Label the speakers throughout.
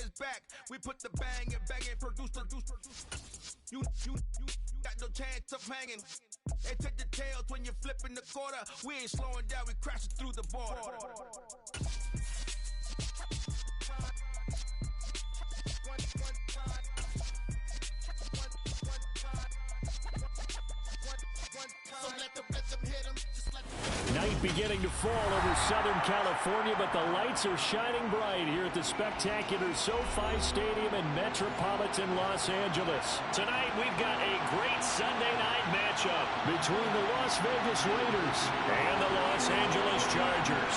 Speaker 1: hands back. We put the bang and produce. You got no chance of hanging. They take the tails when you're flipping the quarter. We ain't slowing down, we crashing through the border.
Speaker 2: Night beginning to fall over Southern California, but the lights are shining bright here at the spectacular SoFi Stadium in metropolitan Los Angeles. Tonight, we've got a great Sunday night matchup between the Las Vegas Raiders and the Los Angeles Chargers.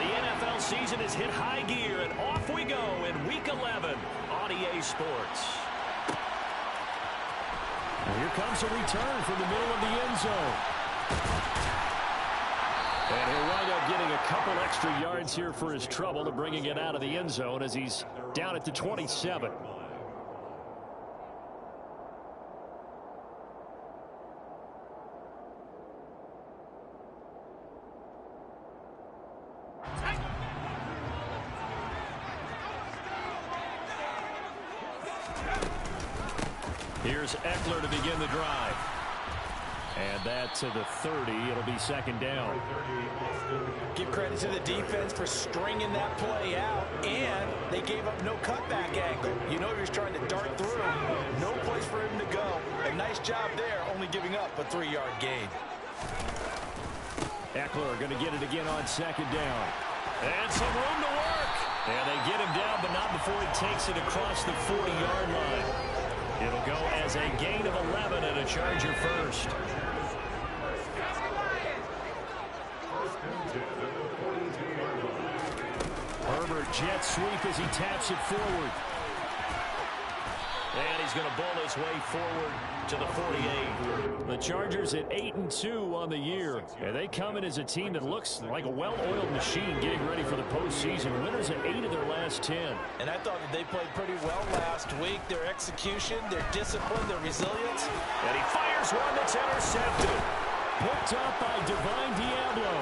Speaker 2: The NFL season has hit high gear, and off we go in Week 11 on EA Sports. Well, here comes a return from the middle of the end zone. And he'll wind up getting a couple extra yards here for his trouble to bringing it out of the end zone as he's down at the 27. Here's Eckler to begin the drive. And that to the 30. It'll be second down.
Speaker 3: Give credit to the defense for stringing that play out, and they gave up no cutback angle. You know he was trying to dart through. No place for him to go. A nice job there, only giving up a 3-yard gain.
Speaker 2: Eckler going to get it again on second down. And some room to work. And they get him down, but not before he takes it across the 40-yard line. It'll go as a gain of 11 and a Charger first. Herbert jet sweep as he taps it forward. And he's going to bowl his way forward to the 48. The Chargers at 8-2 on the year. And they come in as a team that looks like a well-oiled machine getting ready for the postseason. Winners at 8 of their last 10.
Speaker 3: And I thought that they played pretty well last week. Their execution, their discipline, their resilience.
Speaker 2: And he fires one that's intercepted. Picked up by Divine Diablo.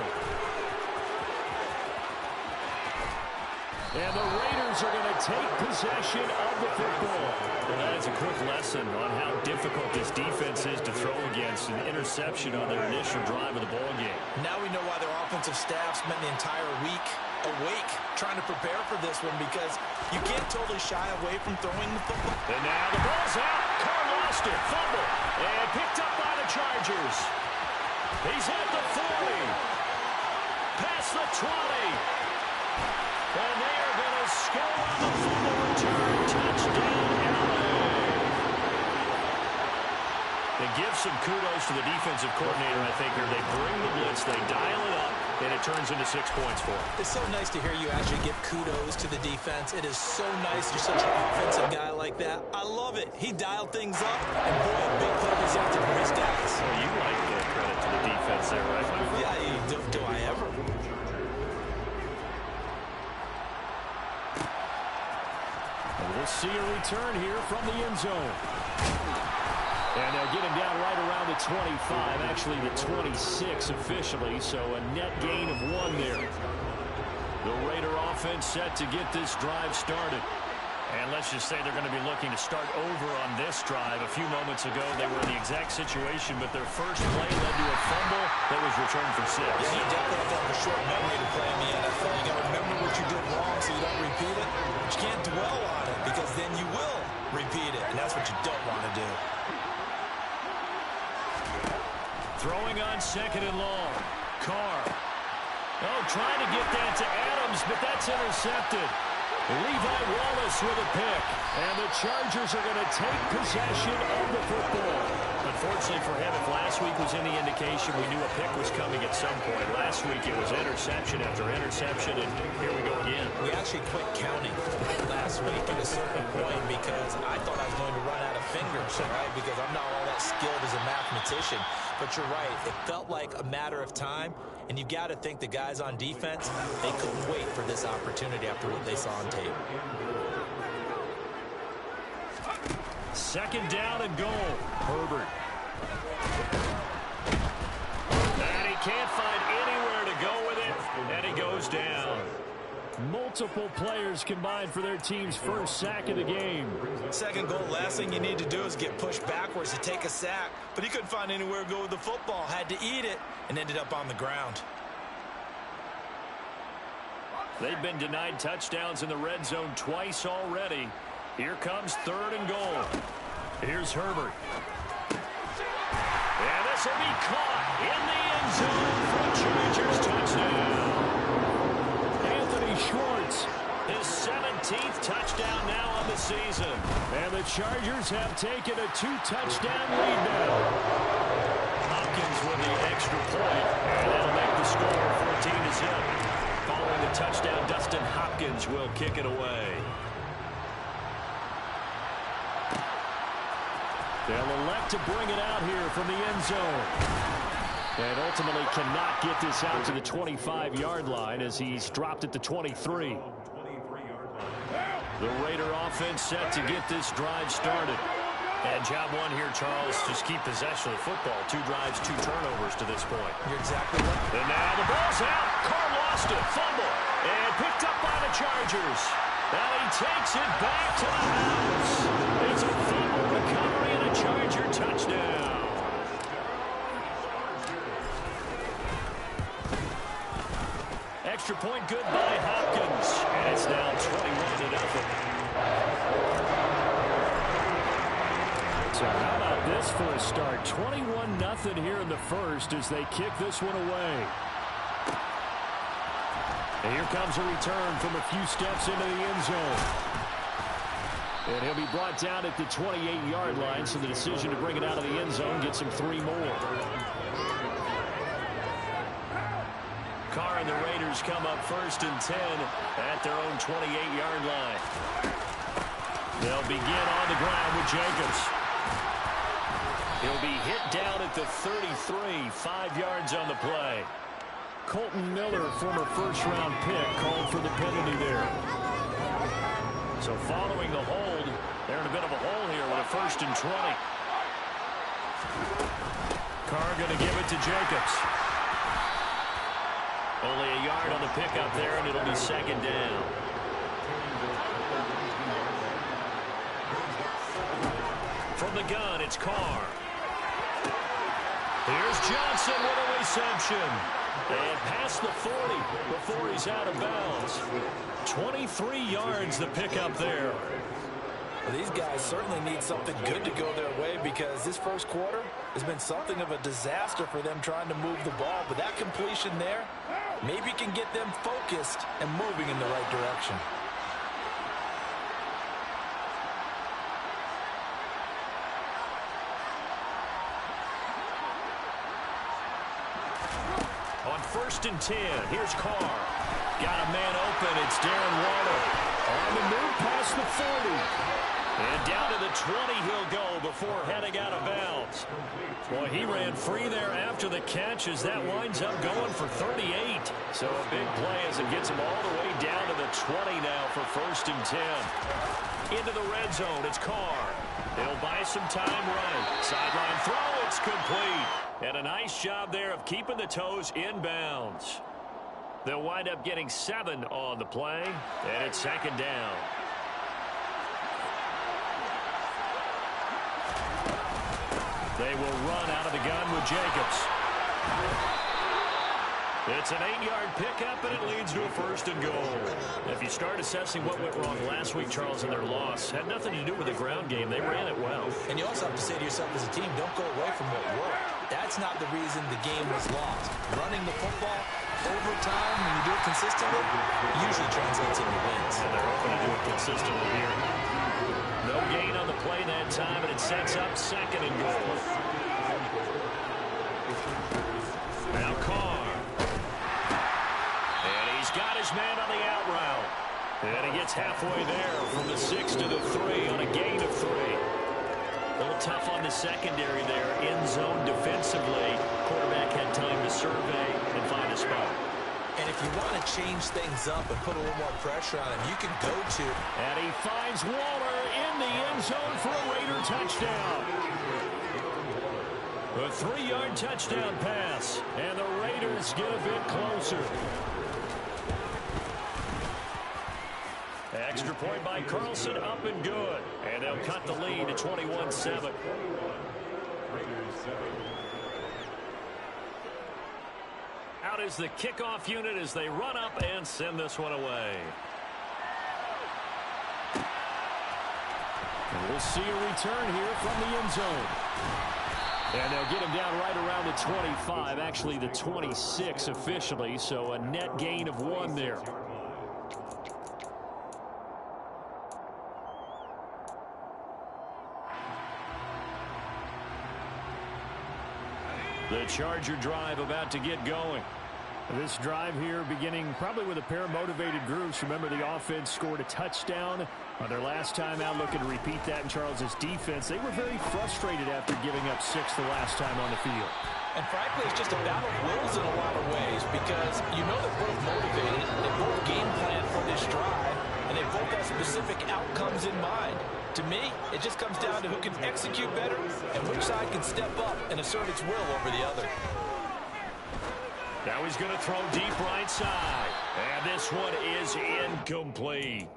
Speaker 2: And the Raiders are going to take possession of the football. Well, that is a quick lesson on how difficult this defense is to throw against. An interception on their initial drive of the ball game.
Speaker 3: Now we know why their offensive staff spent the entire week awake trying to prepare for this one, because you can't totally shy away from throwing the football.
Speaker 2: And now the ball's out. Carr lost it. Fumble. And picked up by the Chargers. He's at the 40. Past the 20. And they are going to score on the fumble return. Touchdown, LA. They give some kudos to the defensive coordinator, I think, here. They bring the blitz, they dial it up, and it turns into 6 points for them.
Speaker 3: It's so nice to hear you actually give kudos to the defense. It is so nice you're such an offensive guy like that. I love it. He dialed things up, and boy, a big play resulted from his guys.
Speaker 2: Well, you like to give credit to the defense there, right?
Speaker 3: Yeah, do I ever?
Speaker 2: We'll see a return here from the end zone. And they'll get him down right around the 25, actually the 26 officially, so a net gain of 1 there. The Raider offense set to get this drive started. And let's just say they're going to be looking to start over on this drive. A few moments ago, they were in the exact situation, but their first play led to a fumble that was returned for 6.
Speaker 3: Yeah, you definitely have to have a short memory to play in the NFL. You got to remember what you did wrong so you don't repeat it. But you can't dwell on it, because then you will repeat it, and that's what you don't want to do.
Speaker 2: Throwing on second and long. Carr. Oh, trying to get that to Adams, but that's intercepted. Levi Wallace with a pick. And the Chargers are going to take possession of the football. Unfortunately for him, if last week was any indication, we knew a pick was coming at some point. Last week it was interception after interception, and here we go again.
Speaker 3: We actually quit counting last week at a certain point because I thought I was going to run out of fingers, right? Because I'm not all that skilled as a mathematician. But you're right. It felt like a matter of time, and you've got to think the guys on defense, they couldn't wait for this opportunity after what they saw on tape.
Speaker 2: Second down and goal. Herbert. And he can't find anywhere to go with it, and he goes down. Multiple players combined for their team's first sack of the game.
Speaker 3: Second goal, last thing you need to do is get pushed backwards to take a sack. But he couldn't find anywhere to go with the football. Had to eat it and ended up on the ground.
Speaker 2: They've been denied touchdowns in the red zone twice already. Here comes 3rd and goal. Here's Herbert. And this will be caught in the end zone for a Chargers touchdown. Anthony Schwartz, his 17th touchdown now on the season. And the Chargers have taken a 2-touchdown lead now. Hopkins with the extra point, and that'll make the score 14-0. Following the touchdown, Dustin Hopkins will kick it away. They'll elect to bring it out here from the end zone. And ultimately cannot get this out to the 25-yard line as he's dropped at the 23. The Raider offense set to get this drive started. And job one here, Charles, just keep possession of the football. 2 drives, 2 turnovers to this point.
Speaker 3: You're exactly right.
Speaker 2: And now the ball's out. Carr lost it. Fumble. And picked up by the Chargers. And he takes it back to the house. It's a fumble recovery and a Charger touchdown. Extra point good by Hopkins. And it's now 21-0. So how about this for a start? 21-0 here in the first as they kick this one away. And here comes a return from a few steps into the end zone. And he'll be brought down at the 28-yard line, so the decision to bring it out of the end zone gets him 3 more. Carr and the Raiders come up 1st and 10 at their own 28-yard line. They'll begin on the ground with Jacobs. He'll be hit down at the 33, 5 yards on the play. Colton Miller, former first-round pick, called for the penalty there. So following the hold, they're in a bit of a hole here with a 1st and 20. Carr going to give it to Jacobs. Only a yard on the pickup there, and it'll be 2nd down. From the gun, it's Carr. Here's Johnson with a reception. And past the 40 before he's out of bounds. 23 yards the pickup there.
Speaker 3: Well, these guys certainly need something good to go their way because this first quarter has been something of a disaster for them trying to move the ball. But that completion there maybe can get them focused and moving in the right direction.
Speaker 2: On 1st and 10, here's Carr. Got a man open. It's Darren Waller. On the move past the 40. And down to the 20 he'll go before heading out of bounds. Boy, he ran free there after the catch as that winds up going for 38. So a big play as it gets him all the way down to the 20 now for 1st and 10. Into the red zone, it's Carr. He'll buy some time right. Sideline throw, it's complete. And a nice job there of keeping the toes inbounds. They'll wind up getting 7 on the play, and it's 2nd down. They will run out of the gun with Jacobs. It's an 8-yard pickup, and it leads to a 1st and goal. If you start assessing what went wrong last week, Charles, in their loss, had nothing to do with the ground game. They ran it well.
Speaker 3: And you also have to say to yourself as a team, don't go away from what worked. That's not the reason the game was lost. Running the football over time, when you do it consistently, usually translates into wins.
Speaker 2: And they're hoping to do it consistently here. No gain on the play that time, and it sets up 2nd and goal. Now Carr. Got his man on the out route. And he gets halfway there from the 6 to the 3 on a gain of 3. A little tough on the secondary there. End zone defensively. Quarterback had time to survey and find a spot.
Speaker 3: And if you want to change things up and put a little more pressure on him, you can go to.
Speaker 2: And he finds Waller in the end zone for a Raider touchdown. A 3-yard touchdown pass. And the Raiders get a bit closer. extra point by Carlson, up and good. And they'll cut the lead to 21-7. Out is the kickoff unit as they run up and send this one away. And we'll see a return here from the end zone. And they'll get him down right around the 25, actually the 26 officially, so a net gain of 1 there. The Charger drive about to get going.
Speaker 4: This drive here beginning probably with a pair of motivated groups. Remember, the offense scored a touchdown on their last time out, looking to repeat that in Charles's defense. They were very frustrated after giving up 6 the last time on the field.
Speaker 3: And frankly, it's just a battle of wills in a lot of ways because you know they're both motivated, they both game plan for this drive, and they both have specific outcomes in mind. To me, it just comes down to who can execute better and which side can step up and assert its will over the other.
Speaker 2: Now he's going to throw deep right side. And this one is incomplete.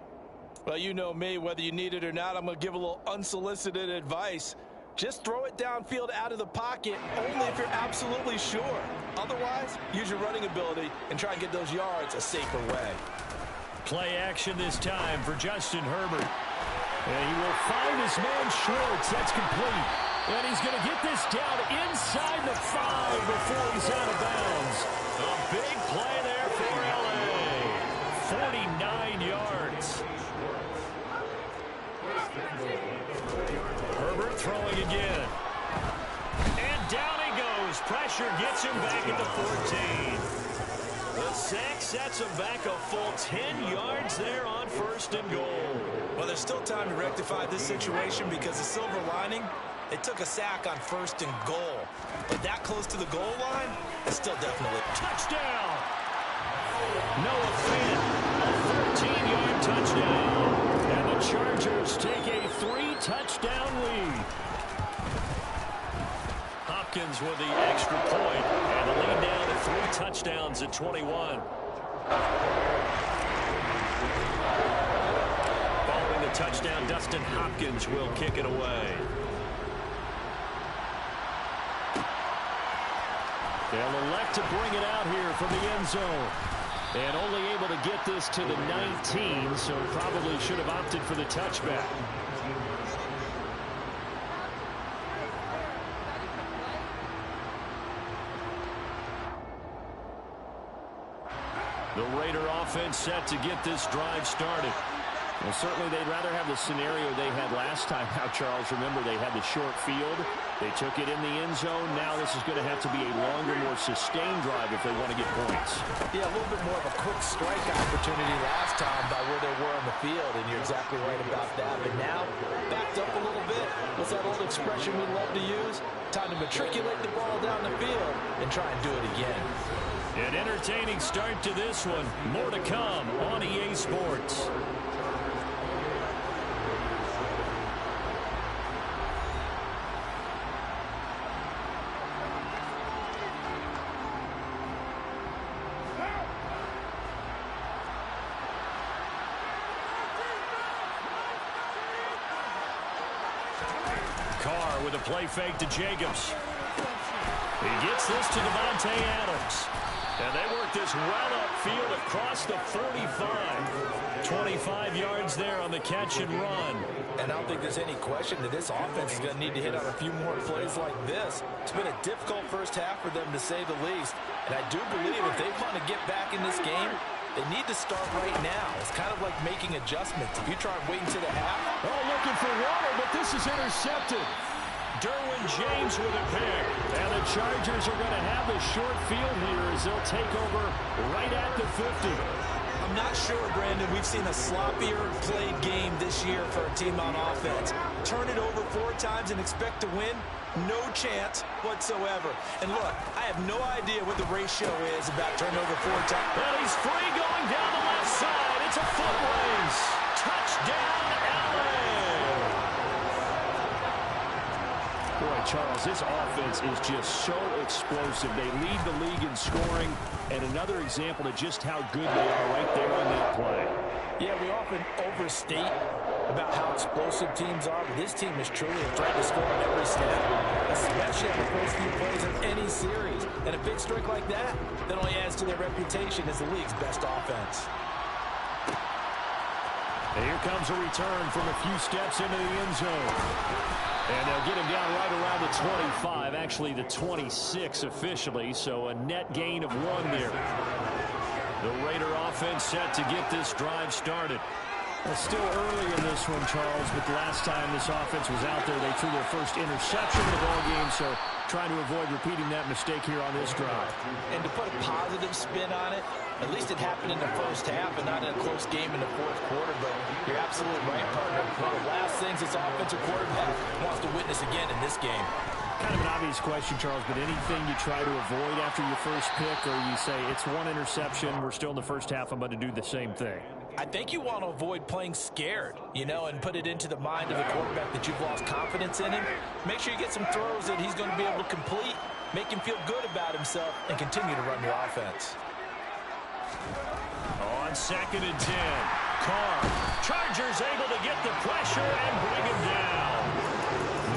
Speaker 3: Well, you know me, whether you need it or not, I'm going to give a little unsolicited advice. Just throw it downfield out of the pocket only if you're absolutely sure. Otherwise, use your running ability and try and get those yards a safer way.
Speaker 2: Play action this time for Justin Herbert. And he will find his man Schwartz. That's complete. And he's going to get this down inside the 5 before he's out of bounds. A big play there for L.A. 49 yards. Herbert throwing again. And down he goes. Pressure gets him back at the 14. The sack sets him back a full 10 yards there on 1st and goal.
Speaker 3: Well, there's still time to rectify this situation because the silver lining, they took a sack on 1st and goal. But that close to the goal line, it's still definitely
Speaker 2: touchdown. Noah Fant, a 13-yard touchdown. And the Chargers take a 3-touchdown lead. Hopkins with the extra point, and the lead down to 3 touchdowns at 21. Following the touchdown, Dustin Hopkins will kick it away. They'll elect to bring it out here from the end zone. And only able to get this to the 19, so probably should have opted for the touchback. The Raider offense set to get this drive started.
Speaker 4: Well, certainly they'd rather have the scenario they had last time out, Charles. Remember, they had the short field. They took it in the end zone. Now this is going to have to be a longer, more sustained drive if they want to get points.
Speaker 3: Yeah, a little bit more of a quick strike opportunity last time by where they were on the field, and you're exactly right about that. But now, backed up a little bit. What's that old expression we love to use? Time to matriculate the ball down the field and try and do it again.
Speaker 2: An entertaining start to this one. More to come on EA Sports. Carr with a play fake to Jacobs. He gets this to Devontae Adams. And they work this well upfield across the 45. 25 yards there on the catch and run.
Speaker 3: And I don't think there's any question that this offense is going to need to hit on a few more plays like this. It's been a difficult first half for them, to say the least. And I do believe if they want to get back in this game, they need to start right now. It's kind of like making adjustments. If you try and wait until the half.
Speaker 2: Oh, looking for water, but this is intercepted. Derwin James with a pick. And the Chargers are going to have the short field here as they'll take over right at the 50.
Speaker 3: I'm not sure, Brandon, we've seen a sloppier played game this year for a team on offense. Turn it over 4 times and expect to win? No chance whatsoever. And look, I have no idea what the ratio is about turnover 4 times.
Speaker 2: Well, he's free going down the left side. It's a foot race. Touchdown, LA.
Speaker 4: Boy, Charles, this offense is just so explosive. They lead the league in scoring, and another example of just how good they are right there on that play.
Speaker 3: Yeah, we often often overstate about how explosive teams are, but this team is truly trying to score on every snap, especially on the first few plays of any series. And a big streak like that only adds to their reputation as the league's best offense.
Speaker 4: And here comes a return from a few steps into the end zone. And they'll get him down right around the 25, actually the 26 officially, so a net gain of 1 there. The Raider offense set to get this drive started. It's still early in this one, Charles, but the last time this offense was out there, they threw their first interception of the ballgame, so trying to avoid repeating that mistake here on this drive.
Speaker 3: And to put a positive spin on it, at least it happened in the first half and not in a close game in the fourth quarter, but you're absolutely right, partner. One of the last things this offensive quarterback wants to witness again in this game.
Speaker 4: Kind of an obvious question, Charles, but anything you try to avoid after your first pick, or you say it's 1 interception, we're still in the first half, I'm about to do the same thing?
Speaker 3: I think you want to avoid playing scared, and put it into the mind of the quarterback that you've lost confidence in him. Make sure you get some throws that he's going to be able to complete, make him feel good about himself, and continue to run your offense.
Speaker 2: On 2nd and 10, Carr. Chargers able to get the pressure and bring him down.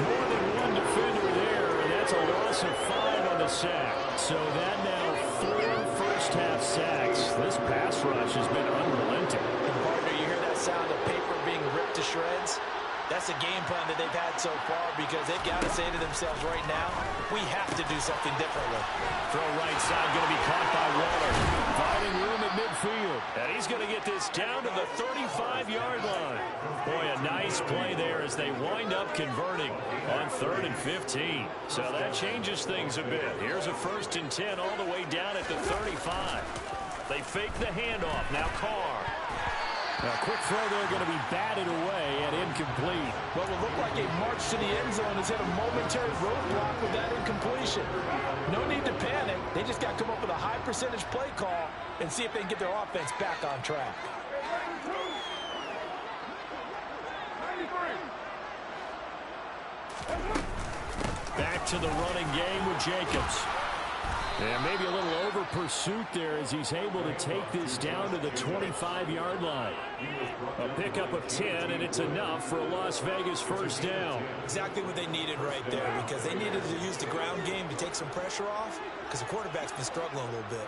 Speaker 2: More than one defender there, and that's a loss of 5 on the sack. So that now 4 first-half sacks. This pass rush has been unrelenting.
Speaker 3: And partner, you hear that sound of paper being ripped to shreds? That's the game plan that they've had so far, because they've got to say to themselves right now, we have to do something differently.
Speaker 2: Throw right side going to be caught by Waller. Finding room at midfield. And he's going to get this down to the 35-yard line. Boy, a nice play there as they wind up converting on 3rd and 15. So that changes things a bit. Here's a 1st and 10 all the way down at the 35. They fake the handoff. Now Carr. A quick throw there going to be batted away and incomplete.
Speaker 3: What will look like a march to the end zone has hit a momentary roadblock with that incompletion. No need to panic. They just got to come up with a high percentage play call and see if they can get their offense back on track.
Speaker 2: Back to the running game with Jacobs.
Speaker 4: And maybe a little over pursuit there as he's able to take this down to the 25-yard line. A pickup of 10, and it's enough for a Las Vegas first down.
Speaker 3: Exactly what they needed right there, because they needed to use the ground game to take some pressure off, because the quarterback's been struggling a little bit.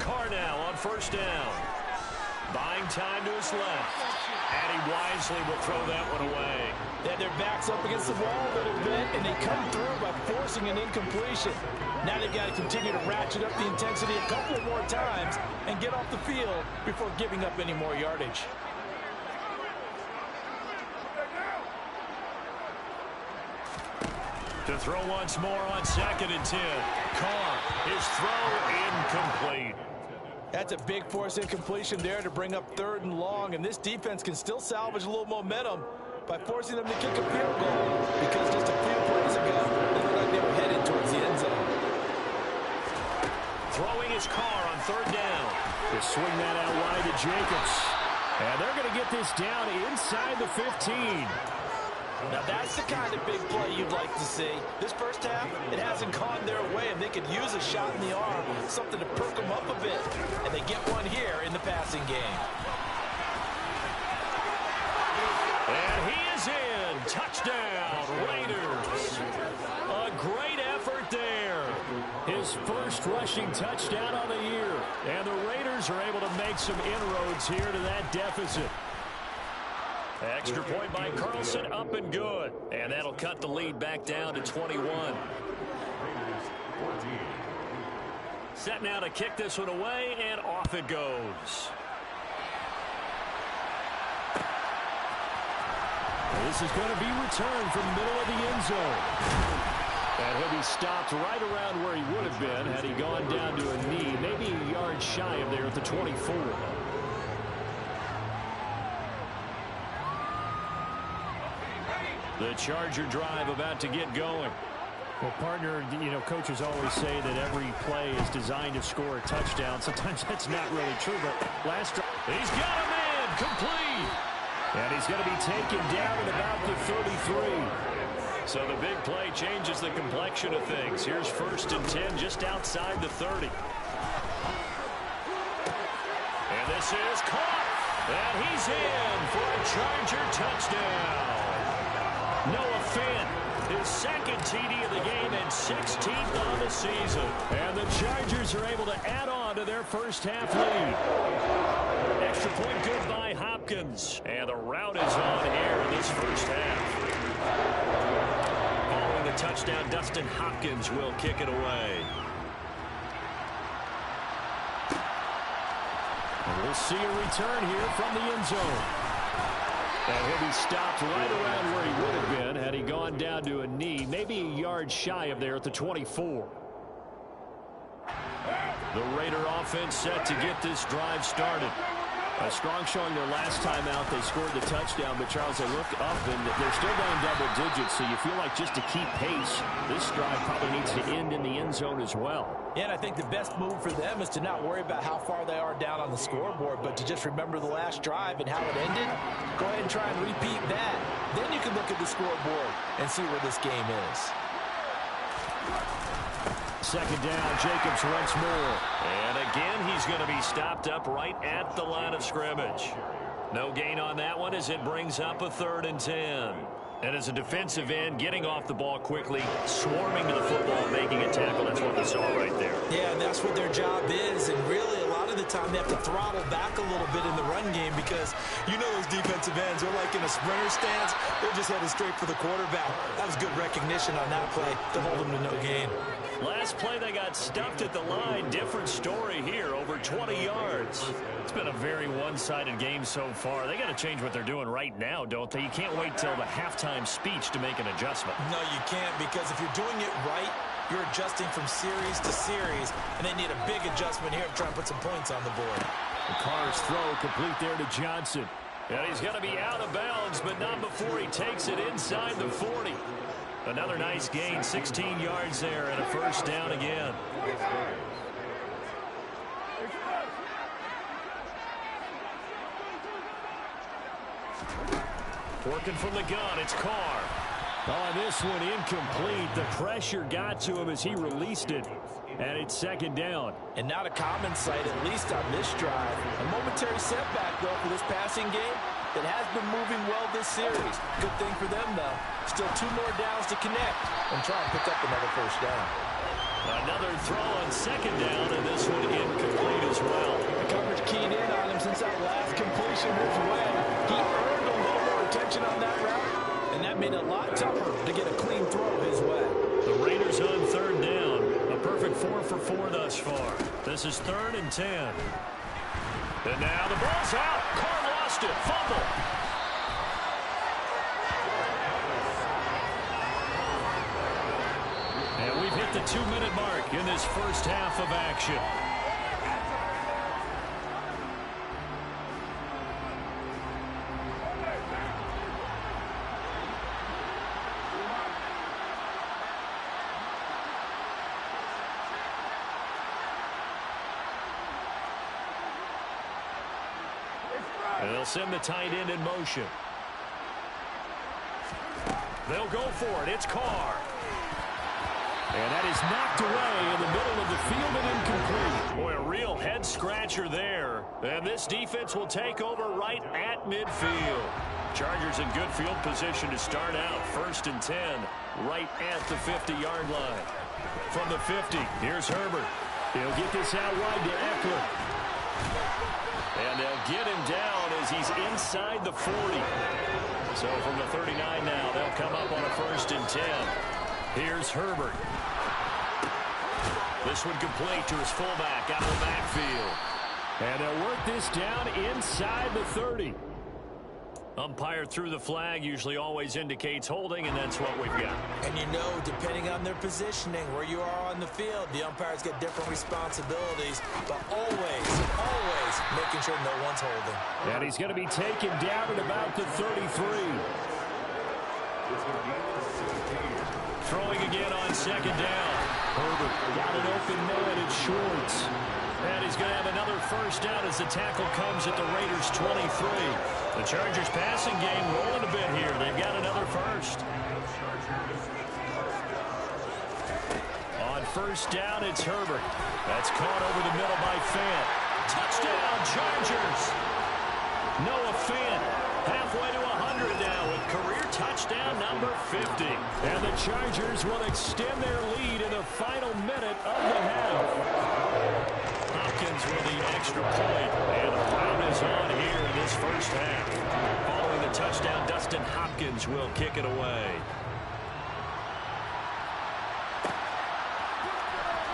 Speaker 2: Carr now on first down. Buying time to his left. And he wisely will throw that one away.
Speaker 3: They had their backs up against the wall a little bit, and they come through by forcing an incompletion. Now they've got to continue to ratchet up the intensity a couple of more times and get off the field before giving up any more yardage.
Speaker 2: To throw once more on 2nd and 10. Carr, his throw incomplete.
Speaker 3: That's a big force incompletion there to bring up 3rd and long, and this defense can still salvage a little momentum by forcing them to kick a field goal, because just a few plays ago, they looked like they were headed towards the end zone.
Speaker 2: Throwing his Carr on 3rd down.
Speaker 4: They swing that out wide to Jacobs. And they're going to get this down inside the 15.
Speaker 3: Now that's the kind of big play you'd like to see. This first half, it hasn't gone their way, and they could use a shot in the arm, something to perk them up a bit. And they get one here in the passing game.
Speaker 2: And he is in. Touchdown, Raiders. A great effort there.
Speaker 4: His first rushing touchdown on the year.
Speaker 2: And the Raiders are able to make some inroads here to that deficit. Extra point by Carlson, up and good. And that'll cut the lead back down to 21. Set now to kick this one away, and off it goes.
Speaker 4: This is going to be returned from the middle of the end zone.
Speaker 2: And he'll be stopped right around where he would have been had he gone down to a knee, maybe a yard shy of there at the 24. The Charger drive about to get going.
Speaker 4: Well, partner, coaches always say that every play is designed to score a touchdown. Sometimes that's not really true, but last drive,
Speaker 2: he's got a man complete.
Speaker 4: And he's going to be taken down at about the 33.
Speaker 2: So the big play changes the complexion of things. Here's 1st and 10 just outside the 30. And this is caught. And he's in for a Charger touchdown. Noah Fant, his 2nd TD of the game and 16th on the season. And the Chargers are able to add on to their first half lead. Extra point good by Hopkins. And the route is on air in this first half. Following the touchdown, Dustin Hopkins will kick it away. And we'll see a return here from the end zone. And he'll be stopped right around where he would have been had he gone down to a knee, maybe a yard shy of there at the 24. The Raider offense set to get this drive started. A strong showing their last time out. They scored the touchdown, but Charles, they look up and they're still down double digits, so you feel like just to keep pace, this drive probably needs to end in the end zone as well.
Speaker 3: Yeah, and I think the best move for them is to not worry about how far they are down on the scoreboard, but to just remember the last drive and how it ended. Go ahead and try and repeat that. Then you can look at the scoreboard and see where this game is.
Speaker 2: 2nd down, Jacobs once more. And again, he's going to be stopped up right at the line of scrimmage. No gain on that one as it brings up a 3rd and 10. And as a defensive end, getting off the ball quickly, swarming to the football, making a tackle. That's what we saw right there.
Speaker 3: Yeah, and that's what their job is. And really, a lot of the time, they have to throttle back a little bit in the run game because you know those defensive ends are like in a sprinter stance. They're just headed straight for the quarterback. That was good recognition on that play to hold them to no gain.
Speaker 2: Last play, they got stuffed at the line. Different story here, over 20 yards. It's been a very one-sided game so far. They got to change what they're doing right now, don't they? You can't wait till the halftime speech to make an adjustment.
Speaker 3: No, you can't, because if you're doing it right, you're adjusting from series to series, and they need a big adjustment here to try and put some points on the board.
Speaker 2: The Carr's throw complete there to Johnson. And he's going to be out of bounds, but not before he takes it inside the 40. Another nice gain, 16 yards there, and a 1st down again. Working from the gun, it's Carr. On this one, incomplete. The pressure got to him as he released it. And it's 2nd down.
Speaker 3: And not a common sight, at least on this drive. A momentary setback, though, for this passing game that has been moving well this series. Good thing for them, though. Still 2 more downs to connect and try and pick up another 1st down.
Speaker 2: Another throw on 2nd down, and this one incomplete as well.
Speaker 3: The coverage keyed in on him since that last completion his way. He earned a little more attention on that route, and that made it a lot tougher to get a clean throw his way.
Speaker 2: The Raiders on 3rd down. A perfect 4 for 4 thus far. This is 3rd and 10. And now the ball's out. Carr lost it. Fumble. And we've hit the 2-minute mark in this first half of action. And they'll send the tight end in motion. They'll go for it. It's Carr. And that is knocked away in the middle of the field and incomplete. Boy, a real head-scratcher there. And this defense will take over right at midfield. Chargers in good field position to start out. 1st and 10, right at the 50-yard line. From the 50, here's Herbert. He'll get this out wide to Eckler. And they'll get him down as he's inside the 40. So from the 39 now, they'll come up on a 1st and 10. Here's Herbert. This one complete to his fullback out of the backfield. And they'll work this down inside the 30. Umpire threw the flag, usually always indicates holding, and that's what we've got.
Speaker 3: And you know, depending on their positioning, where you are on the field, the umpires get different responsibilities, but always making sure no one's holding.
Speaker 2: And he's going to be taken down at about the 33. Throwing again on 2nd down. Herbert got an open man at Schwartz. And he's going to have another 1st down as the tackle comes at the Raiders' 23. The Chargers passing game rolling a bit here. They've got another 1st. first down, it's Herbert. That's caught over the middle by Fant. Touchdown, Chargers. Noah Fant halfway to 100 now with career touchdown number 50. And the Chargers will extend their lead in the final minute of the half. Hopkins with the extra point, and the crowd is on here in this first half. Following the touchdown, Dustin Hopkins will kick it away.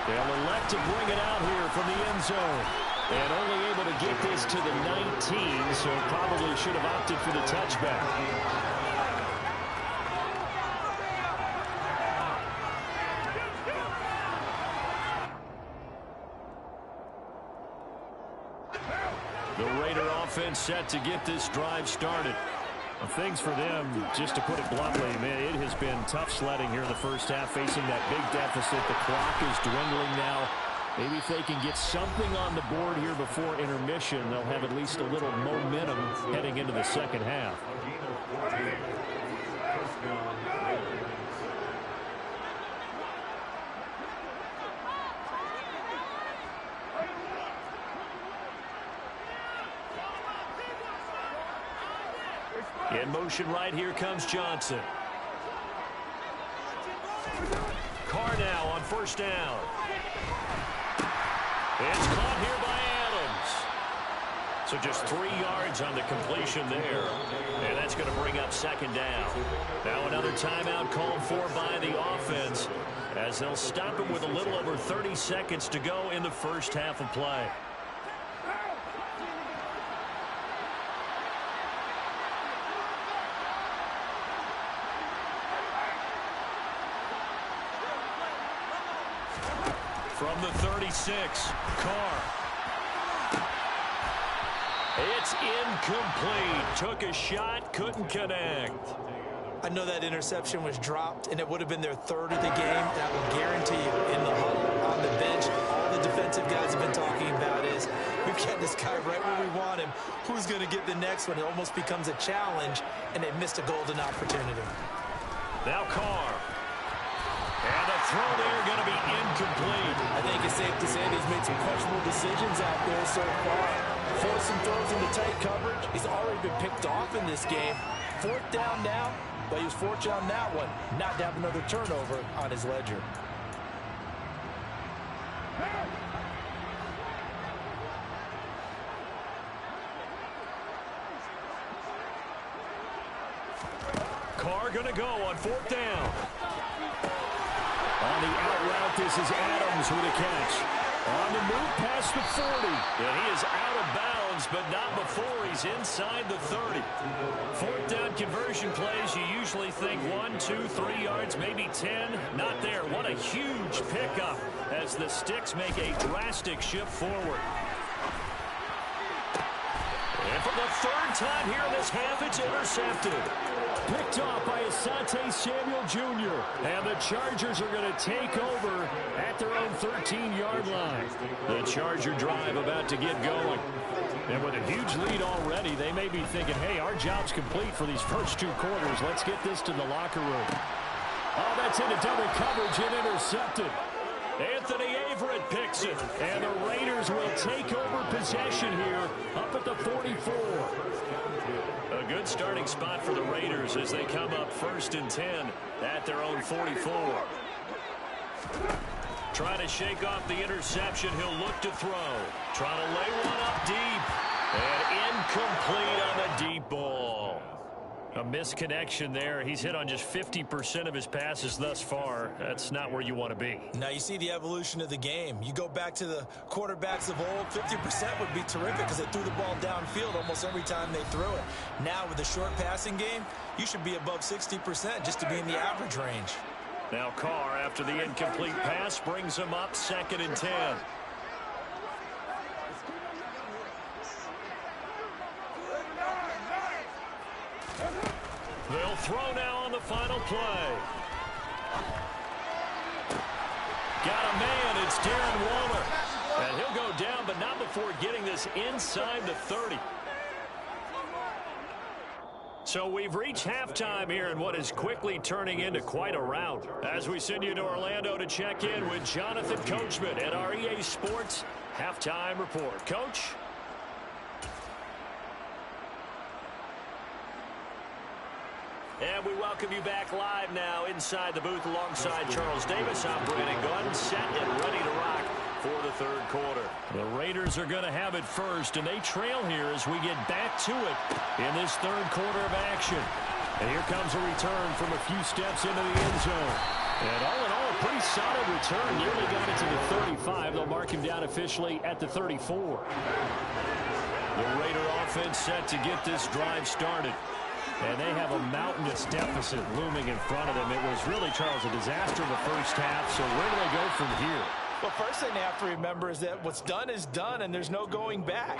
Speaker 2: They'll elect to bring it out here from the end zone. And only able to get this to the 19, so probably should have opted for the touchback. The Raider offense set to get this drive started. Well, things for them, just to put it bluntly, man, it has been tough sledding here in the first half, facing that big deficit. The clock is dwindling now. Maybe if they can get something on the board here before intermission, they'll have at least a little momentum heading into the second half. In motion right here comes Johnson. Carr now on first down. It's caught here by Adams. So just 3 yards on the completion there. And that's going to bring up second down. Now another timeout called for by the offense, as they'll stop him with a little over 30 seconds to go in the first half of play. From the 36, Carr. It's incomplete. Took a shot, couldn't connect.
Speaker 3: I know that interception was dropped, and it would have been their third of the game. And I will guarantee you, in the huddle, on the bench, all the defensive guys have been talking about is, we've got this guy right where we want him. Who's going to get the next one? It almost becomes a challenge, and they missed a golden opportunity.
Speaker 2: Now Carr. And the throw there going to be incomplete.
Speaker 3: I think it's safe to say that he's made some questionable decisions out there so far. Forced some throws into tight coverage. He's already been picked off in this game. Fourth down now, but he was fortunate on that one not to have another turnover on his ledger.
Speaker 2: Carr going to go on fourth down. On the out route, this is Adams with a catch. On the move past the 40. And he is out of bounds, but not before he's inside the 30. Fourth down conversion plays, you usually think 1, 2, 3 yards, maybe 10. Not there. What a huge pickup as the Sticks make a drastic shift forward. And for the third time here in this half, it's intercepted. Picked off by Asante Samuel Jr. And the Chargers are going to take over at their own 13-yard line. The Charger drive about to get going. And with a huge lead already, they may be thinking, hey, our job's complete for these first 2 quarters. Let's get this to the locker room. Oh, that's into double coverage and intercepted. Anthony Averett picks it. And the Raiders will take over possession here up at the 44. A good starting spot for the Raiders as they come up 1st and 10 at their own 44. Trying to shake off the interception. He'll look to throw. Trying to lay one up deep. And incomplete on the deep ball. A misconnection there. He's hit on just 50% of his passes thus far. That's not where you want to be.
Speaker 3: Now you see the evolution of the game. You go back to the quarterbacks of old, 50% would be terrific because they threw the ball downfield almost every time they threw it. Now with the short passing game, you should be above 60% just to be in the average range.
Speaker 2: Now Carr, after the incomplete pass, brings him up 2nd and 10. They'll throw now on the final play. Got a man, it's Darren Waller. And he'll go down, but not before getting this inside the 30.
Speaker 4: So we've reached halftime here in what is quickly turning into quite a rout. As we send you to Orlando to check in with Jonathan Coachman at our EA Sports Halftime Report. Coach? And we welcome you back live now inside the booth alongside Charles Davis. I'm Brandon Gunn, set and ready to rock for the third quarter. The Raiders are going to have it first, and they trail here as we get back to it in this third quarter of action. And here comes a return from a few steps into the end zone. And all in all, a pretty solid return. Nearly got it to the 35. They'll mark him down officially at the 34. The Raider offense set to get this drive started. And they have a mountainous deficit looming in front of them. It was really, Charles, a disaster in the first half. So where do they go from here?
Speaker 3: Well, first thing they have to remember is that what's done is done, and there's no going back.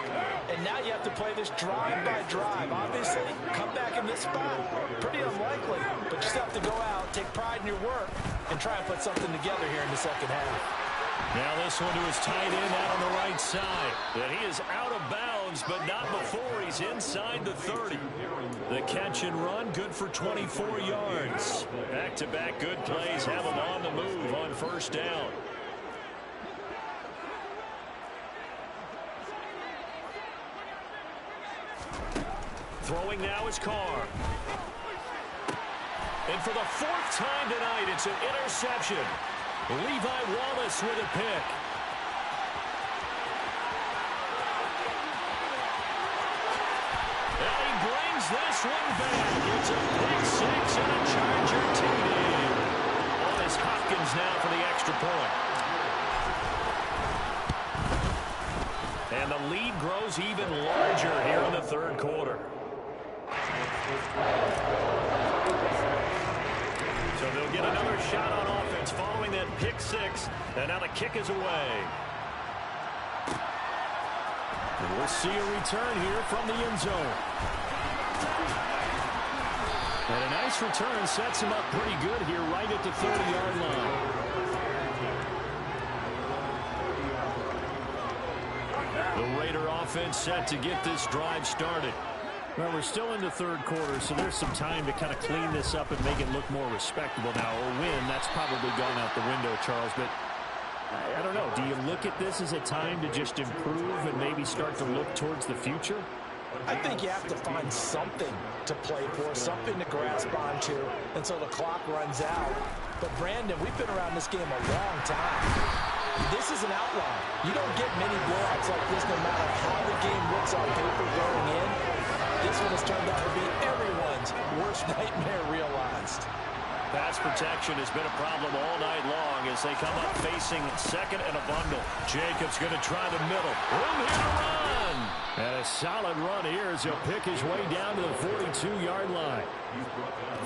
Speaker 3: And now you have to play this drive by drive. Obviously, come back in this spot, pretty unlikely. But you just have to go out, take pride in your work, and try and put something together here in the second half.
Speaker 4: Now this one to his tight end out on the right side. And he is out of bounds, but not before he's inside the 30. The catch and run, good for 24 yards. Back-to-back good plays have him on the move on first down. Throwing now is Carr. And for the fourth time tonight, it's an interception. Levi Wallace with a pick. And he brings this one back. It's a pick six and a Charger TD. On is Hopkins now for the extra point. And the lead grows even larger here in the third quarter. So they'll get another shot on offense following that pick six. And now the kick is away. And we'll see a return here from the end zone. And a nice return sets him up pretty good here right at the 30-yard line. The Raider offense set to get this drive started. Well, we're still in the third quarter, so there's some time to kind of clean this up and make it look more respectable now. Or win, that's probably gone out the window, Charles. But I don't know. Do you look at this as a time to just improve and maybe start to look towards the future?
Speaker 3: I think you have to find something to play for, something to grasp onto until the clock runs out. But, Brandon, we've been around this game a long time. This is an outlier. You don't get many blowouts like this no matter how the game looks on paper going in. This one has turned out to be everyone's worst nightmare realized.
Speaker 4: Pass protection has been a problem all night long as they come up facing second and a bundle. Jacobs going to try the middle. Room here to run. And a solid run here as he'll pick his way down to the 42-yard line.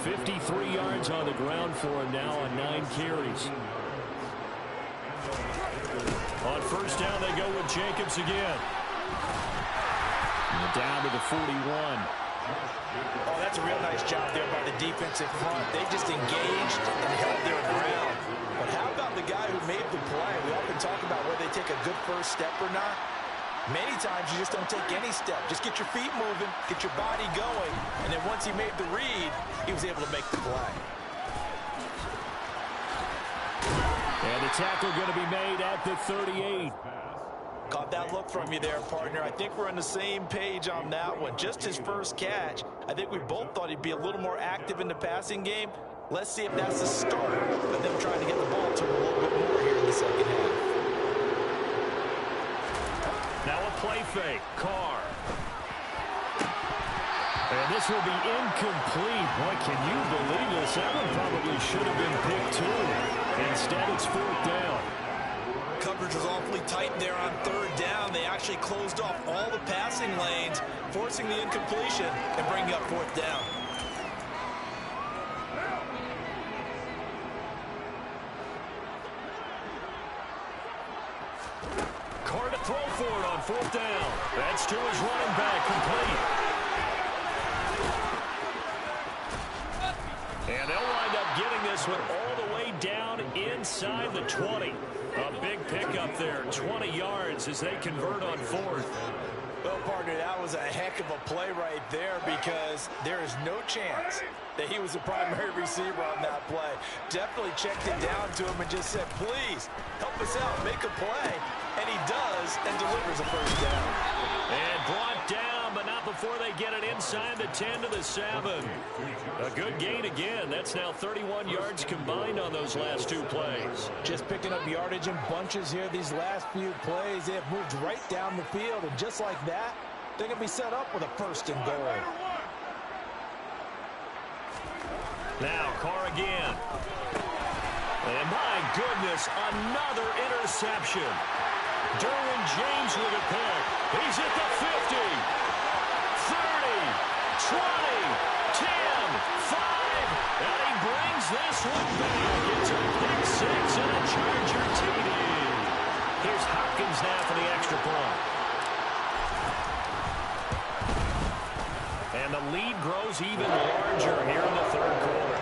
Speaker 4: 53 yards on the ground for him now on 9 carries. On first down, they go with Jacobs again. And down to the 41.
Speaker 3: Oh, that's a real nice job there by the defensive front. They just engaged and held their ground. But how about the guy who made the play? We often talk about whether they take a good first step or not. Many times you just don't take any step. Just get your feet moving, get your body going, and then once he made the read, he was able to make the play.
Speaker 4: And the tackle going to be made at the 38.
Speaker 3: Caught that look from you there, partner. I think we're on the same page on that one. Just his first catch. I think we both thought he'd be a little more active in the passing game. Let's see if that's the start of them trying to get the ball to him a little bit more here in the second half.
Speaker 4: Now a play fake. Carr. And this will be incomplete. Boy, can you believe this? That one probably should have been picked too. Instead, it's fourth down.
Speaker 3: Coverage was awfully tight there on third down. They actually closed off all the passing lanes, forcing the incompletion and bringing up fourth down.
Speaker 4: Carr to throw for it on fourth down. That's to his running back, complete. And they'll wind up getting this one all the way down inside the 20. A big pickup there, 20 yards as they convert on fourth.
Speaker 3: Well, partner, that was a heck of a play right there because there is no chance that he was the primary receiver on that play. Definitely checked it down to him and just said, please, help us out, make a play. And he does and delivers a first down.
Speaker 2: And brought down, but not before they get it inside the 10 to the 7. A good gain again. That's now 31 yards combined on those last two plays.
Speaker 3: Just picking up yardage in bunches here these last few plays. They have moved right down the field, and just like that, they're going to be set up with a first and goal.
Speaker 2: Now, Carr again. And my goodness, another interception. Derwin James with a pick. He's at the 50, 30, 20, 10, 5, and he brings this one back. It's a pick six and a Charger TD. Here's Hopkins now for the extra point. And the lead grows even larger here in the third quarter.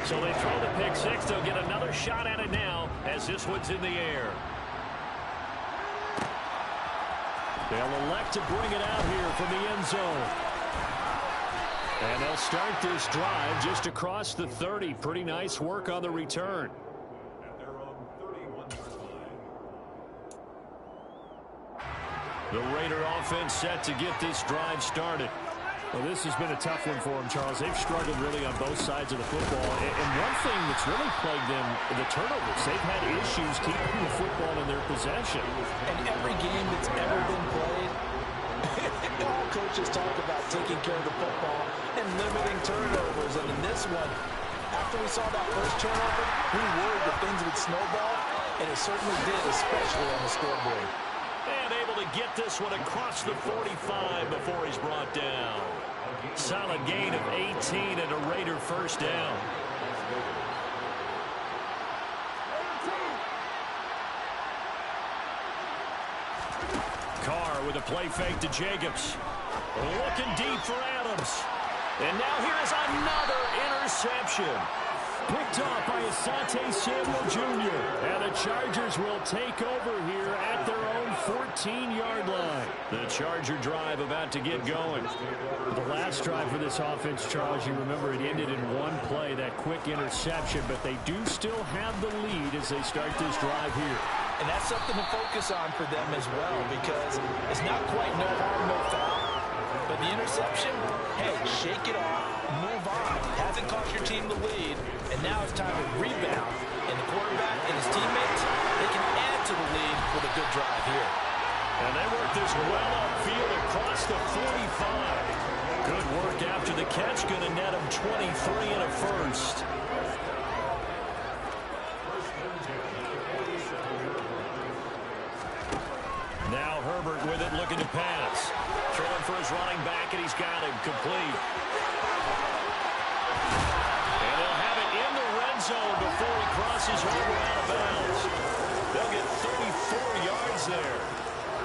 Speaker 2: So they throw the pick six. They'll get another shot at it now as this one's in the air. They'll elect to bring it out here from the end zone. And they'll start this drive just across the 30. Pretty nice work on the return. The Raider offense set to get this drive started.
Speaker 4: Well, this has been a tough one for them, Charles. They've struggled really on both sides of the football. And one thing that's really plagued them, the turnovers. They've had issues keeping the football in their possession.
Speaker 3: And every game that's ever been played, all coaches talk about taking care of the football and limiting turnovers. And in this one, after we saw that first turnover, we worried that things would snowball, and it certainly did, especially on the scoreboard.
Speaker 2: And able to get this one across the 45 before he's brought down. Solid gain of 18 and a Raider first down. Carr with a play fake to Jacobs. Looking deep for Adams. And now here is another interception. Picked off by Asante Samuel Jr. And the Chargers will take over here at their own 14-yard line. The Charger drive about to get going.
Speaker 4: The last drive for this offense, Charles, you remember it ended in one play, that quick interception, but they do still have the lead as they start this drive here.
Speaker 3: And that's something to focus on for them as well, because it's not quite no harm, no foul. But the interception, hey, shake it off, move on. Hasn't cost your team the lead, and now it's time to rebound. And the quarterback and his teammates, they can add to the lead with a good drive here.
Speaker 2: And they work this well upfield across the 45. Good work after the catch, going to net him 23 and a first. Now Herbert with it, looking to pass. Throwing for his running back, and he's got him complete. And he'll have it in the red zone before he crosses over out of bounds. They'll get 34 yards there.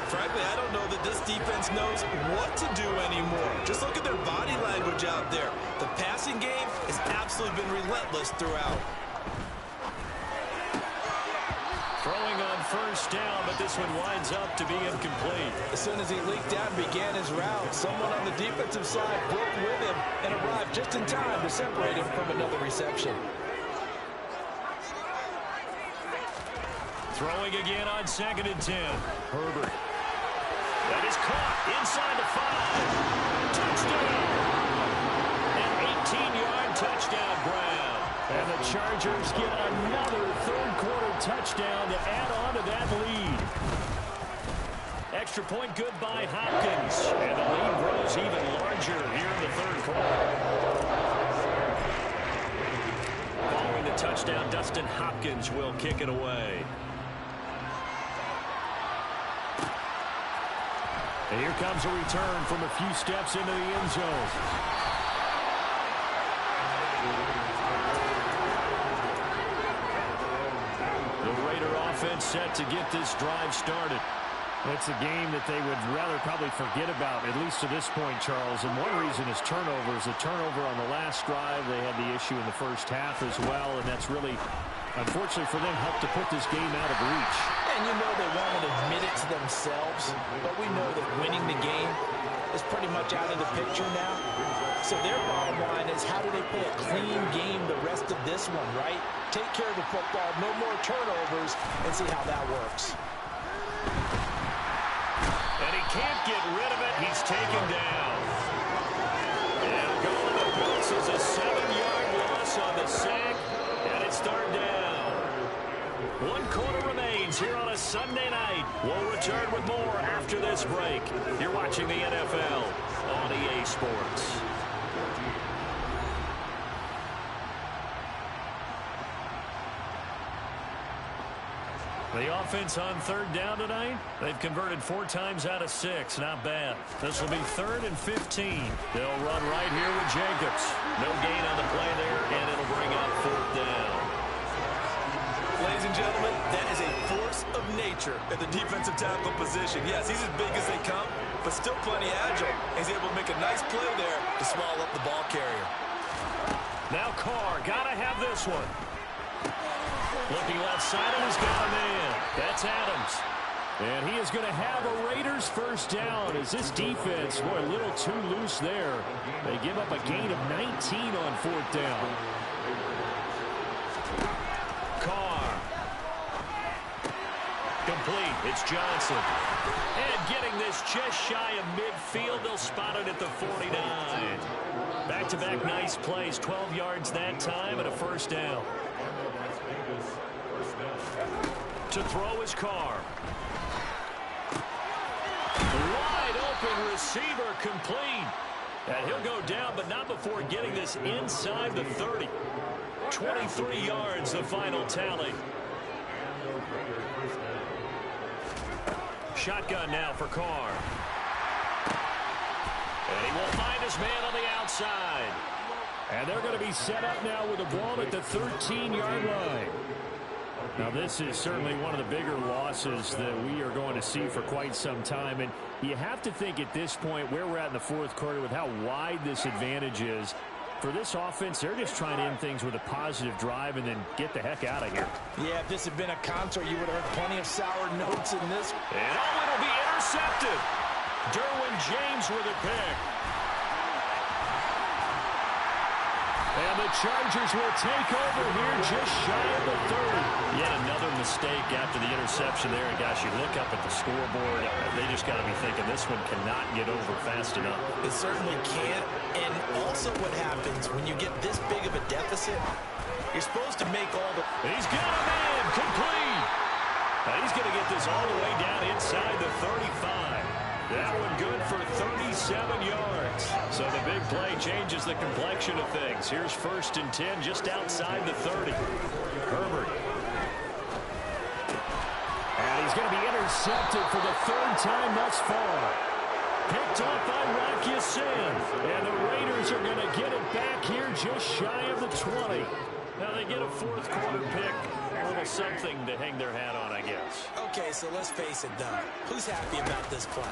Speaker 3: Frankly, I don't know that this defense knows what to do anymore. Just look at their body language out there. The passing game has absolutely been relentless throughout.
Speaker 2: Throwing on first down, but this one winds up to be incomplete.
Speaker 3: As soon as he leaked out and began his route, someone on the defensive side broke with him and arrived just in time to separate him from another reception.
Speaker 2: Throwing again on 2nd and 10. Herbert. That is caught inside the 5. Touchdown! An 18-yard touchdown grab.
Speaker 4: And the Chargers get another third-quarter touchdown to add on to that lead.
Speaker 2: Extra point good by Hopkins. And the lead grows even larger here in the third quarter. Following the touchdown, Dustin Hopkins will kick it away.
Speaker 4: And here comes a return from a few steps into the end zone.
Speaker 2: The Raider offense set to get this drive started.
Speaker 4: It's a game that they would rather probably forget about, at least to this point, Charles. And one reason is turnovers. A turnover on the last drive. They had the issue in the first half as well, and that's really, unfortunately for them, helped to put this game out of reach.
Speaker 3: And And you know they won't admit it to themselves, but we know that winning the game is pretty much out of the picture now. So their bottom line is, how do they play a clean game the rest of this one, right? Take care of the football, no more turnovers, and see how that works.
Speaker 2: And he can't get rid of it. He's taken down. And going to Bills is a 7-yard loss on the sack, and it's third down. 1 quarter remains here on a Sunday night. We'll return with more after this break. You're watching the NFL on EA Sports. The offense on third down tonight, they've converted 4 times out of 6. Not bad. This will be 3rd and 15. They'll run right here with Jacobs. No gain on the play there, and it'll bring up 4th down.
Speaker 3: Ladies and gentlemen, that is a force of nature at the defensive tackle position. Yes, he's as big as they come, but still plenty agile. He's able to make a nice play there to swallow up the ball carrier.
Speaker 2: Now Carr, gotta have this one. Looking left side, and he's got a man. That's Adams. And he is going to have a Raiders first down as this defense, boy, a little too loose there. They give up a gain of 19 on 4th down. Carr. Complete. It's Johnson. And getting this just shy of midfield. They'll spot it at the 49. Back-to-back nice plays. 12 yards that time and a first down. To throw his Carr. Wide open receiver complete. And he'll go down, but not before getting this inside the 30. 23 yards, the final tally. Shotgun now for Carr. And he will find his man on the outside. And they're going to be set up now with the ball at the 13-yard line. Now, this is certainly one of the bigger losses that we are going to see for quite some time. And you have to think at this point where we're at in the 4th quarter with how wide this advantage is. For this offense, they're just trying to end things with a positive drive and then get the heck out of here.
Speaker 3: Yeah, if this had been a concert, you would have heard plenty of sour notes in this.
Speaker 2: And it'll be intercepted. Derwin James with a pick. And the Chargers will take over here just shy of the 30. Yet another mistake after the interception there. And gosh, you look up at the scoreboard, they just got to be thinking this one cannot get over fast enough.
Speaker 3: It certainly can't. And also what happens when you get this big of a deficit, you're supposed to make all the...
Speaker 2: He's got a man, complete. He's going to get this all the way down inside the 35. That one good for 37 yards. So the big play changes the complexion of things. Here's 1st and 10 just outside the 30. Herbert. And he's going to be intercepted for the 3rd time thus far. Picked off by Rocky Sin. And the Raiders are going to get it back here just shy of the 20. Now they get a 4th quarter pick. A little something to hang their hat on, I guess.
Speaker 3: Okay, so let's face it, though. Who's happy about this play?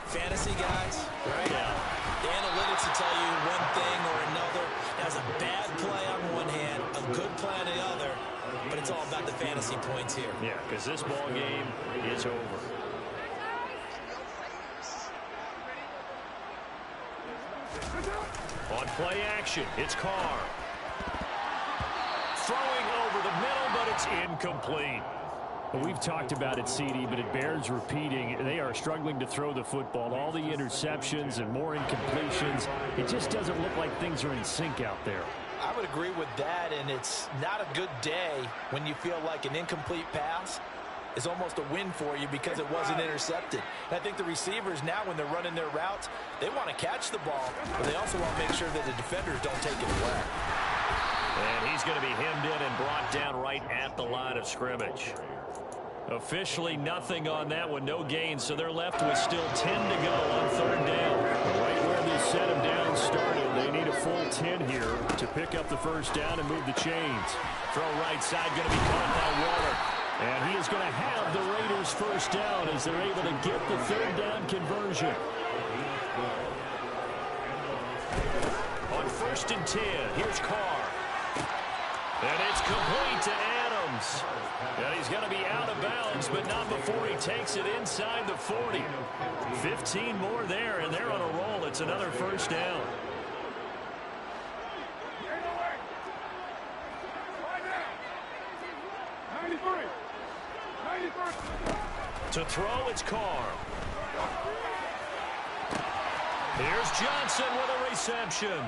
Speaker 3: Fantasy guys, right?
Speaker 2: Yeah.
Speaker 3: The analytics will tell you one thing or another. That's a bad play on one hand, a good play on the other, but it's all about the fantasy points here.
Speaker 2: Yeah, because this ball game is over. On play action, it's Carr. Throwing over the middle, but it's incomplete. We've talked about it, CD, but it bears repeating. They are struggling to throw the football. All the interceptions and more incompletions. It just doesn't look like things are in sync out there.
Speaker 3: I would agree with that, and it's not a good day when you feel like an incomplete pass is almost a win for you because it wasn't intercepted. And I think the receivers now, when they're running their routes, they want to catch the ball, but they also want to make sure that the defenders don't take it away.
Speaker 2: And he's going to be hemmed in and brought down right at the line of scrimmage. Officially nothing on that one, no gain, so they're left with still 10 to go on 3rd down. Right where they set him down started, they need a full 10 here to pick up the first down and move the chains. Throw right side, going to be caught by Waller. And he is going to have the Raiders first down as they're able to get the 3rd down conversion. On 1st and 10, here's Carr. And it's complete to Adams.
Speaker 4: Jacobs. And he's going to be out of bounds, but not before he takes it inside the 40. 15 more there, and they're on a roll. It's another first down. To throw, it's Carr. Here's Johnson with a reception.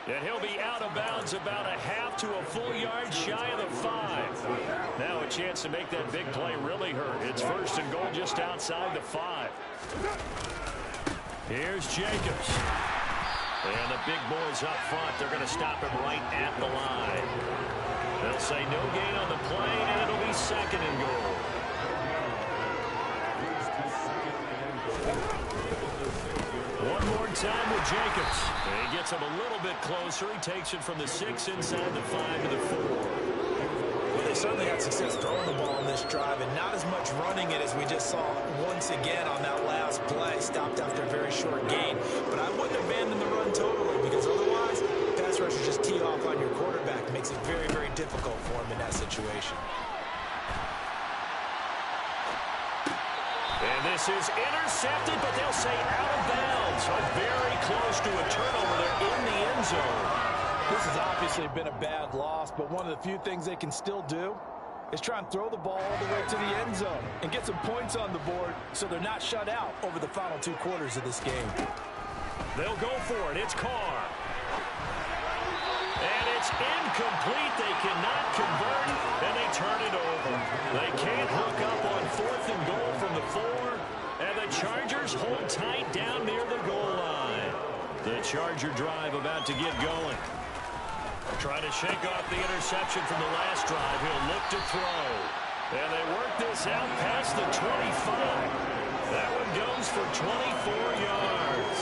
Speaker 4: And he'll be out of bounds about a half to a full yard shy of the 5. Now a chance to make that big play really hurt. It's first and goal just outside the 5. Here's Jacobs. And the big boys up front, they're going to stop him right at the line. They'll say no gain on the play, and it'll be second and goal. One more time with Jacobs. And he gets him a little bit closer. He takes it from the 6 inside the 5 to the 4.
Speaker 3: Well, they certainly had success throwing the ball on this drive, and not as much running it as we just saw once again on that last play. Stopped after a very short gain. But I wouldn't abandon the run totally, because otherwise, pass rushers just tee off on your quarterback. Makes it very, very difficult for him in that situation.
Speaker 4: And this is intercepted, but they'll say out of bounds. So very close to a turnover there in the end zone.
Speaker 3: This has obviously been a bad loss, but one of the few things they can still do is try and throw the ball all the way to the end zone and get some points on the board so they're not shut out over the final 2 quarters of this game.
Speaker 4: They'll go for it. It's Carr. And it's incomplete. They cannot convert, and they turn it over. They can't hook up on 4th and goal from the 4, and the Chargers hold tight down near the goal line. The Charger drive about to get going. Trying to shake off the interception from the last drive. He'll look to throw. And they work this out past the 25. That one goes for 24 yards.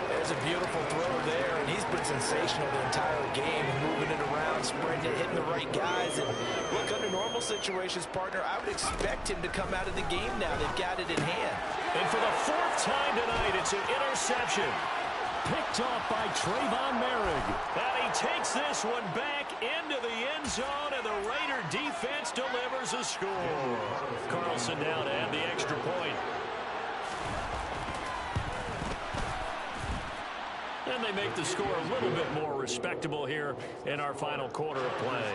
Speaker 3: There's a beautiful throw there, and he's been sensational the entire game, moving it around, spreading it, hitting the right guys. And look, under normal situations, partner, I would expect him to come out of the game now. They've got it in hand.
Speaker 4: And for the 4th time tonight, it's an interception. Picked off by Trayvon Merrick. And he takes this one back into the end zone, and the Raider defense delivers a score. Carlson down to add the extra point. And they make the score a little bit more respectable here in our final quarter of play.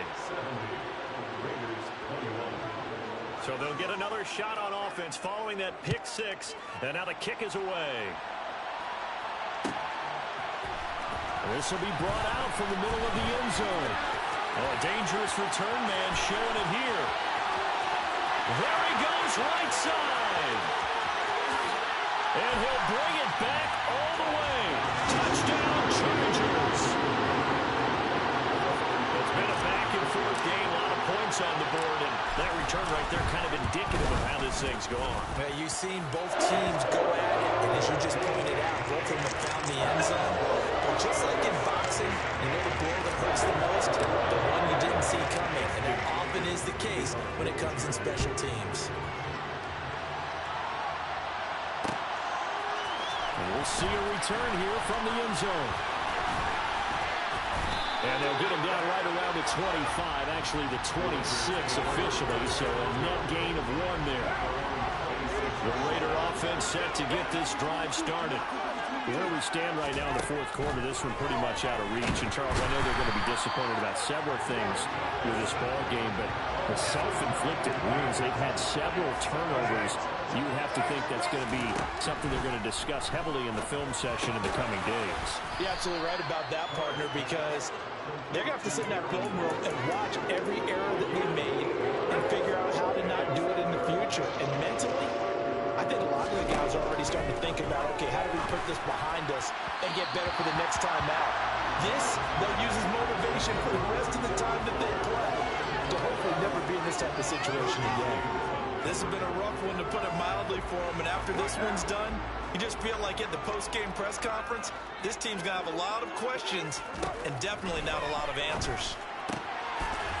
Speaker 4: So they'll get another shot on offense following that pick 6. And now the kick is away. This will be brought out from the middle of the end zone. Oh, a dangerous return man showing it here. There he goes, right side. And he'll bring it back all the way. Touchdown, Chargers. It's been a back-and-forth game, a lot of points on the board, and that return right there kind of indicative of how this thing's gone.
Speaker 3: Now, you've seen both teams go at it, and as you just pointed out, both of them have found the end zone. But just like in boxing, you know the blow that hurts the most? The one you didn't see coming, and it often is the case when it comes in special teams.
Speaker 4: We'll see a return here from the end zone. And they'll get him down right around the 25, actually the 26 officially, so a net gain of 1 there. The Raider offense set to get this drive started. Where we stand right now in the 4th quarter, this one pretty much out of reach. And, Charles, I know they're going to be disappointed about several things with this ball game, but the self-inflicted wounds, they've had several turnovers. You have to think that's going to be something they're going to discuss heavily in the film session in the coming days.
Speaker 3: You're absolutely right about that, partner, because they're going to have to sit in that film room and watch every error that they made and figure out how to not do it in the future. And mentally, I think a lot of the guys are already starting to think about, okay, how do we put this behind us and get better for the next time out? This, they'll use as motivation for the rest of the time that they play to hopefully never be in this type of situation again. This has been a rough one, to put it mildly, for them, and after this one's done, you just feel like at the post-game press conference, this team's going to have a lot of questions and definitely not a lot of answers.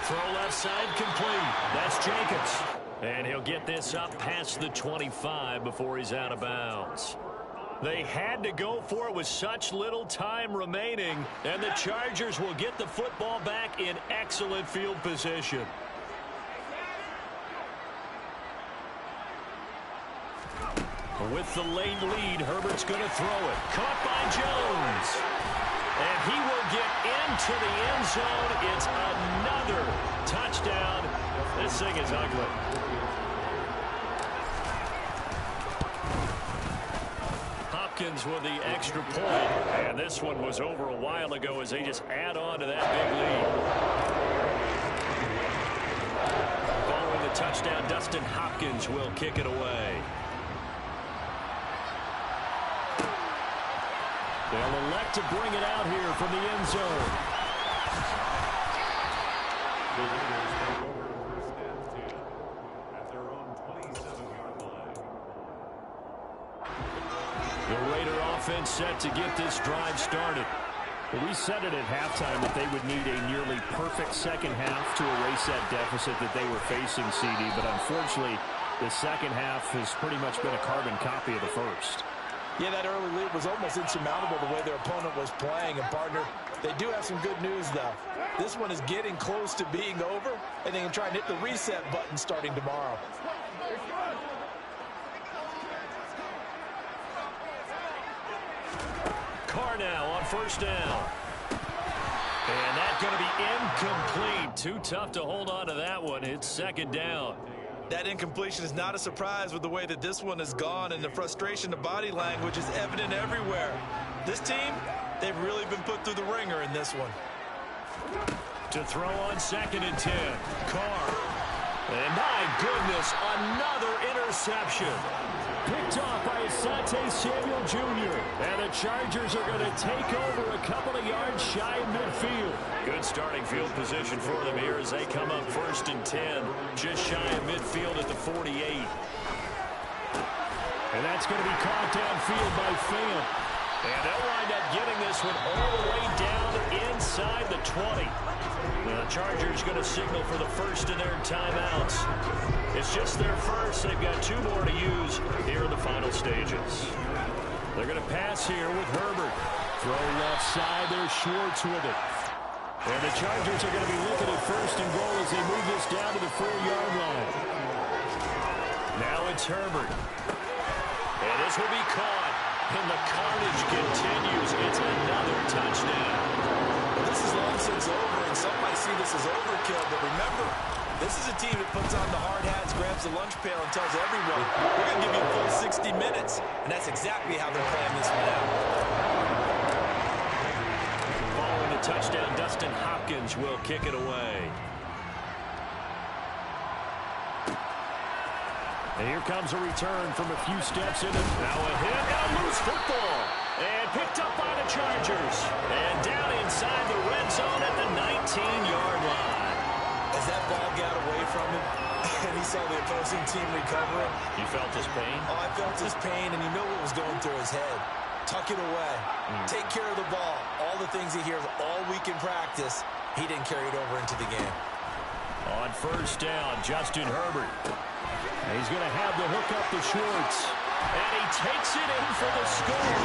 Speaker 4: Throw left side complete. That's Jacobs. And he'll get this up past the 25 before he's out of bounds. They had to go for it with such little time remaining, and the Chargers will get the football back in excellent field position.
Speaker 2: With the late lead, Herbert's going to throw it. Caught by Jones. And he will get into the end zone. It's another touchdown. This thing is ugly. Hopkins with the extra point. And this one was over a while ago as they just add on to that big lead. Following the touchdown, Dustin Hopkins will kick it away. They'll elect to bring it out here from the end zone. The Raider offense set to get this drive started. Well, we said it at halftime that they would need a nearly perfect second half to erase that deficit that they were facing, CD. But unfortunately, the second half has pretty much been a carbon copy of the first.
Speaker 3: Yeah, that early lead was almost insurmountable the way their opponent was playing. And, partner, they do have some good news, though. This one is getting close to being over, and they can try and hit the reset button starting tomorrow.
Speaker 2: Carr now on first down. And that's going to be incomplete. Too tough to hold on to that one. It's second down.
Speaker 3: That incompletion is not a surprise with the way that this one has gone, and the frustration, the body language is evident everywhere. This team, they've really been put through the ringer in this one.
Speaker 2: To throw on second and 10. Carr. And my goodness, another interception. Picked off by Asante Samuel Jr. And the Chargers are going to take over a couple of yards shy of midfield. Good starting field position for them here as they come up first and 10. Just shy of midfield at the 48. And that's going to be caught downfield by Pham. And they'll wind up getting this one all the way down inside the 20. The Chargers going to signal for the first of their timeouts. It's just their first. They've got 2 more to use here in the final stages. They're going to pass here with Herbert. Throw left side. There's Schwartz with it. And the Chargers are going to be looking at first and goal as they move this down to the 4-yard line. Now it's Herbert. And this will be caught. And the carnage continues. It's another touchdown.
Speaker 3: Well, this is long since over, and some might see this as overkill. But remember, this is a team that puts on the hard hats, grabs the lunch pail, and tells everyone, we're going to give you a full 60 minutes. And that's exactly how they're playing this one out.
Speaker 2: Following the touchdown, Dustin Hopkins will kick it away. And here comes a return from a few steps in it. Now a hit and a loose football. And picked up by the Chargers. And down inside the red zone at the 19-yard line.
Speaker 3: As that ball got away from him, and he saw the opposing team recovering.
Speaker 2: You felt his pain?
Speaker 3: Oh, I felt his pain, and you know what was going through his head. Tuck it away. Take care of the ball. All the things he hears all week in practice, he didn't carry it over into the game.
Speaker 2: On first down, Justin Herbert. He's going to have the hook up to Schwartz. And he takes it in for the score.